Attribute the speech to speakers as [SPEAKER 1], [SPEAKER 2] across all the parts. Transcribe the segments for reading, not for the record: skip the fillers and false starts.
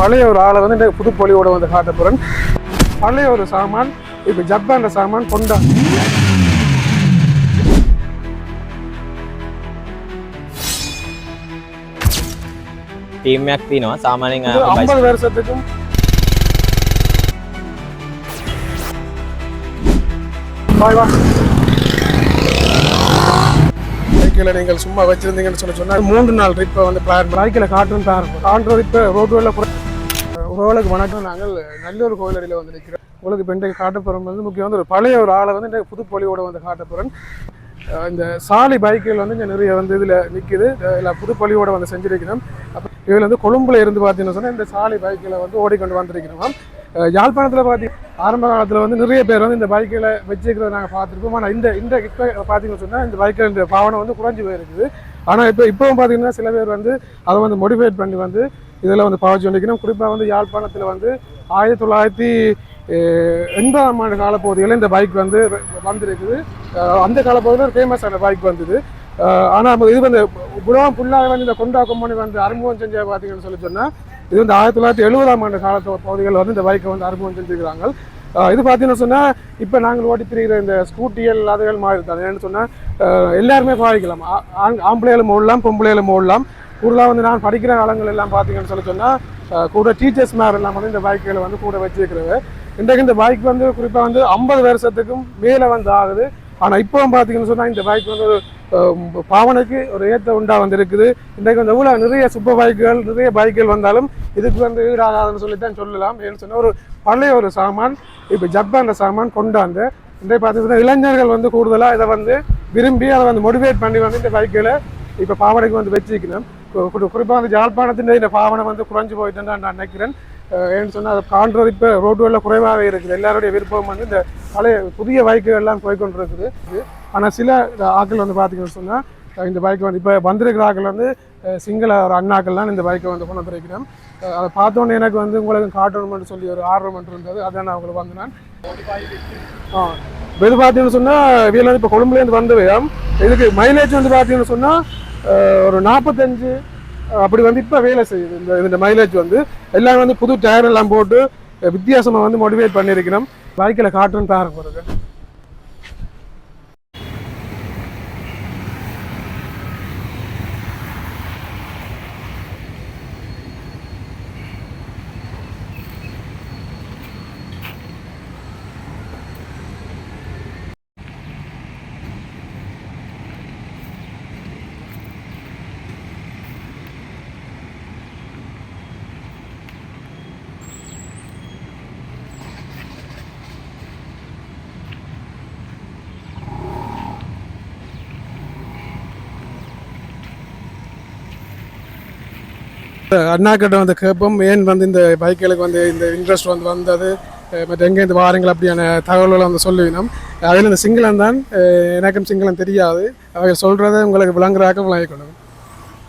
[SPEAKER 1] பழைய ஒரு ஆளை வந்து இந்த புதுப்பொலியோட வந்து காட்ட போகிறேன். பழைய ஒரு சாமான் இப்போ ஜப்பான் சாமான் கொண்டா
[SPEAKER 2] டீம் තියෙනවා සාමාන්‍යයෙන්
[SPEAKER 1] 50 வருஷத்துக்கும் வா பைக்கில் நீங்கள் சும்மா வச்சிருந்தீங்கன்னு சொன்னால் 3 நாள் ட்ரிப்பை வந்து பிளான் பைக்கில் காட்டுன்னு பாருங்க. ஆண்ட்ரோ இப்போ ரோட்டுகளில் உறவுகளுக்கு வணக்கம். நாங்கள் நல்லூர் கோயிலடியில் வந்து நிற்கிறோம். உங்களுக்கு இப்போ இன்றைக்கு காட்ட போகிறோம் வந்து முக்கியம் வந்து ஒரு பழைய ஒரு ஆளை வந்து இன்றைக்கு புதுப்பொலியோட வந்து காட்ட போகிறேன். இந்த சாலி பைக்குகள் வந்து இங்கே நிறைய வந்து இதில் நிற்குது. இல்லை புதுப்பொலியோட வந்து செஞ்சுருக்கிறோம். அப்போ இதில் வந்து கொழும்புல இருந்து பார்த்தீங்கன்னு சொன்னால் இந்த சாலி பைக்கில் வந்து ஓடிக்கொண்டு வந்திருக்கிறோம். யாழ்ப்பாணத்தில் ஆரம்ப காலத்தில் வந்து நிறைய பேர் வந்து இந்த பைக்கில் வச்சுக்கிறத நாங்கள் பார்த்துருப்போம். ஆனால் இந்த இப்போ பார்த்தீங்கன்னு சொன்னால் இந்த பைக்கில் இந்த பாவனை வந்து குறைஞ்சி போயிருக்குது. ஆனால் இப்போவும் பார்த்தீங்கன்னா சில பேர் வந்து அதை வந்து மோடிஃபைட் பண்ணி வந்து இதில் வந்து பாவச்சு வந்திருக்கணும். குறிப்பாக வந்து யாழ்ப்பாணத்தில் வந்து 1980ஆம் ஆண்டு காலப்பகுதியில் இந்த பைக் வந்து வந்திருக்குது. அந்த காலப்பகுதியில் ஒரு ஃபேமஸான பைக் வந்தது. ஆனால் இது வந்து குணம் ஃபுல்லாக வந்து இந்த கொண்டா கொம்பனி வந்து அறிமுகம் செஞ்ச பார்த்தீங்கன்னு சொன்னால் இது வந்து 1970ஆம் ஆண்டு காலத்து பகுதிகளில் வந்து இந்த பைக்கை வந்து அறிமுகம் செஞ்சுருக்கிறாங்க. இது பார்த்தீங்கன்னு சொன்னால் இப்போ நாங்கள் ஓட்டி திரிகிற இந்த ஸ்கூட்டிகள் அதுகள் மாதிரி தான். ஏன்னு சொன்னால் எல்லாருமே பாதிக்கலாம். ஆம்பளைகளும் ஓடலாம், பொம்பளைகளும் ஓடலாம். கூடுதலாக வந்து நான் படிக்கிற காலங்கள் எல்லாம் பார்த்தீங்கன்னு சொன்னால் கூட டீச்சர்ஸ் மேர் எல்லாம் வந்து இந்த பைக்குகளை வந்து கூட வச்சுருக்கிறது. இன்றைக்கு இந்த பைக் வந்து குறிப்பாக வந்து 50 வருஷத்துக்கும் மேலே வந்து ஆகுது. ஆனால் இப்போவும் பார்த்தீங்கன்னு சொன்னால் இந்த பைக் வந்து ஒரு பாவனைக்கு ஒரு ஏற்ற உண்டா வந்து இருக்குது. இன்றைக்கு வந்து எவ்வளோ நிறைய சூப்பர் பைக்குகள் நிறைய பைக்குகள் வந்தாலும் இதுக்கு வந்து ஈடாகாதுன்னு சொல்லித்தான் சொல்லலாம். ஏன்னு சொன்னால் ஒரு பழைய ஒரு சாமான் இப்போ ஜப்பான் சாமான் கொண்டாந்து இன்றைக்கு பார்த்தீங்கன்னா இளைஞர்கள் வந்து கூடுதலாக இதை வந்து விரும்பி அதை வந்து மோட்டிவேட் பண்ணி வந்து இந்த பைக்குகளை இப்போ பாவனைக்கு வந்து வச்சுக்கணும். குறிப்பாக வந்து யாழ்ப்பாணத்தின் இந்த பாவனை வந்து குறைஞ்சி போயிட்டுன்னு நான் நினைக்கிறேன். ஏன்னு சொன்னால் அதை காண்றது இப்போ ரோடுகளில் குறைவாகவே இருக்குது. எல்லாருடைய விருப்பம் வந்து இந்த பழைய புதிய பைக்குகள் எல்லாம் போய்கொண்டு இருக்குது. ஆனால் சில ஆக்கள் வந்து பார்த்தீங்கன்னு சொன்னால் இந்த பைக்கை வந்து இப்போ வந்திருக்கிற ஆக்கள் வந்து சிங்கள ஒரு அண்ணாக்கள்லாம் இந்த பைக்கை வந்து கொண்டு வந்திருக்கிறேன். அதை பார்த்தோன்னே எனக்கு வந்து உங்களுக்கு காட்டணும்னு சொல்லி ஒரு ஆர்வம் இருந்தது. அதான் நான் உங்களுக்கு வந்து நான் இது பார்த்தீங்கன்னு சொன்னால் இதில் வந்து இப்போ கொழும்புலேருந்து வந்தவை இதுக்கு மைலேஜ் வந்து பார்த்தீங்கன்னு சொன்னால் ஒரு 45 அப்படி வந்து இப்போ வேலை செய்யுது. இந்த மைலேஜ் வந்து எல்லாம் வந்து புது டயர் எல்லாம் போட்டு வித்தியாசமாக வந்து மோட்டிவேட் பண்ணியிருக்கிறோம். பைக்கில் காட்டுன்னு பாருங்க போகிறது. அண்ணாக்கிட்ட வந்து கேட்போம் ஏன் வந்து இந்த பைக்குகளுக்கு வந்து இந்த இன்ட்ரெஸ்ட் வந்து வந்தது மற்ற எங்கேருந்து வாரங்கள் அப்படியான தகவல்களை வந்து சொல்லுவினோம். அதில் இந்த சிங்களம் தான் எனக்கும் சிங்களம் தெரியாது. அவங்க சொல்கிறத உங்களுக்கு விளங்குறாக்க விளங்கிக்கணும்.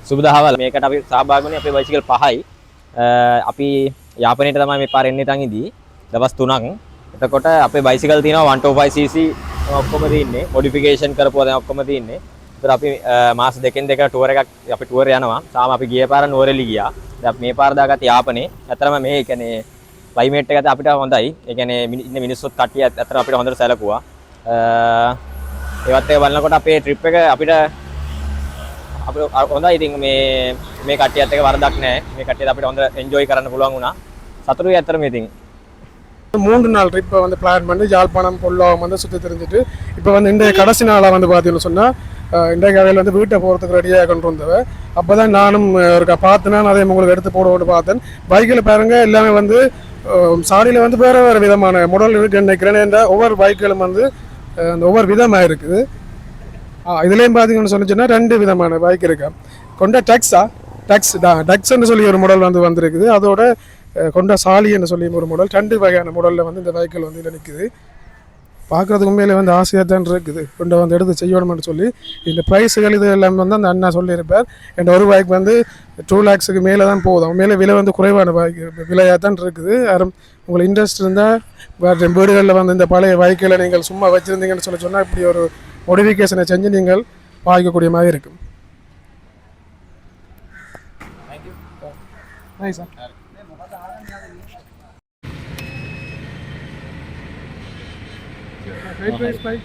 [SPEAKER 2] සුබදහවල් මේකට අපි සහභාගී වුණේ අපේ බයිසිකල් 5යි. අපි යාපනයේට තමයි මේ පාර එන්නේ තන් ඉදී දවස් 3ක්. එතකොට අපේ බයිසිකල් තියෙනවා 125cc ඔක්කොම තියෙන්නේ. මොඩිෆිකේෂන් කරපුවා දැන් ඔක්කොම තියෙන්නේ. ඒතර අපි මාස දෙකෙන් දෙක ටුවර් එකක් අපි ටුවර් යනවා. තාම අපි ගිය පාර නෝරෙලි ගියා. දැන් අපි මේ පාර දාගත්තේ යාපනයේ. ඇත්තටම මේ කියන්නේ ක්ලයිමේට් එක අපිට හොඳයි. ඒ කියන්නේ ඉන්න මිනිස්සුත් කට්ටිය ඇත්තටම අපිට හොඳට සැලකුවා. ඒවත් එක බලනකොට අපේ ට්‍රිප් එක අපිට හොඳයි. ඉතින් මේ කට්ටියත් එක වරදක් නැහැ. මේ කට්ටියත් අපිට හොඳ එන්ජොයි කරන්න පුළුවන් වුණා. සතුටුයි ඇත්තටම ඉතින්.
[SPEAKER 1] 3 நாள் ட்ரிப்பை வந்து பிளான் பண்ணி யாழ்ப்பாணம் பொள்ளாவும் வந்து சுற்றி தெரிஞ்சுட்டு இப்போ வந்து இன்றைய கடைசி நாளாக வந்து பார்த்தீங்கன்னு சொன்னால் இன்றைக்கு அவையில் வந்து வீட்டை போகிறதுக்கு ரெடியாக கொண்டு வந்தவ. அப்போ தான் நானும் ஒரு பார்த்தேன்னா அதை உங்களுக்கு எடுத்து போடுவோன்னு பார்த்தேன். பைக்கில் பாருங்க எல்லாமே வந்து சாரியில் வந்து வேறு வேறு விதமான மாடல் இருக்குன்னு நினைக்கிறேன். ஏன்னா ஒவ்வொரு பைக்குகளும் வந்து அந்த ஒவ்வொரு விதமாக இருக்குது. இதுலேயும் பார்த்தீங்கன்னு சொன்னிச்சுன்னா 2 விதமான பைக் இருக்கு. கொண்ட டக்ஸ்ன்னு சொல்லி ஒரு மாடல் வந்து வந்திருக்குது. அதோட கொண்ட சாலின்னு சொல்லி ஒரு மாடல் 2 வகையான மாடலில் வந்து இந்த பைக்கில் வந்து இதில் நிற்குது. பார்க்குறதுக்கு உண்மையிலே வந்து ஆசையாக தான் இருக்குது. கொண்டு வந்து எடுத்து செய்யணும்னு சொல்லி இந்த ப்ரைஸுகள் இது எல்லாம் வந்து அந்த அண்ணா சொல்லியிருப்பார். என் ஒரு பைக் வந்து 2 lakhs மேலே தான் போதும். உண்மையிலே விலை வந்து குறைவான பைக் விலையாக தான் இருக்குது. யாரும் உங்களுக்கு இன்ட்ரெஸ்ட் இருந்தால் வேறு வீடுகளில் வந்து இந்த பழைய பைக்கில் நீங்கள் சும்மா வச்சுருந்தீங்கன்னு சொன்னால் இப்படி ஒரு மோடிஃபிகேஷனை செஞ்சு நீங்கள் வாங்கிக்கக்கூடிய மாதிரி இருக்கும். Thank you. Sir Fried rice bike.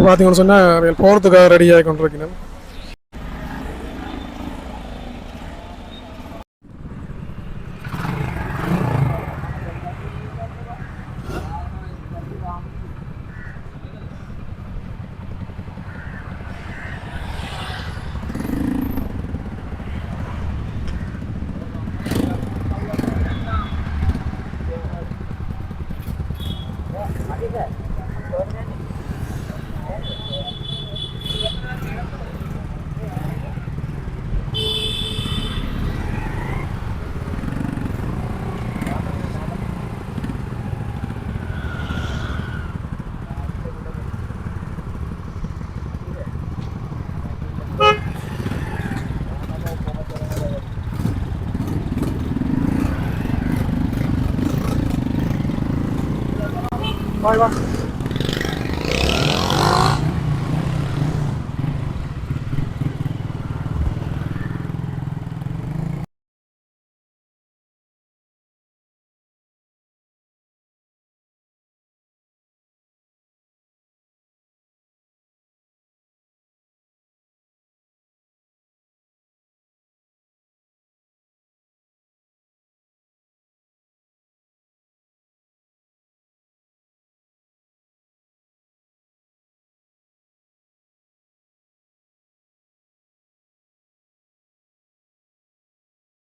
[SPEAKER 1] பார்த்தீங்கன்னு சொன்னால் போகிறதுக்காக ரெடியாக கொண்டிருக்கிறேன். Bye bye.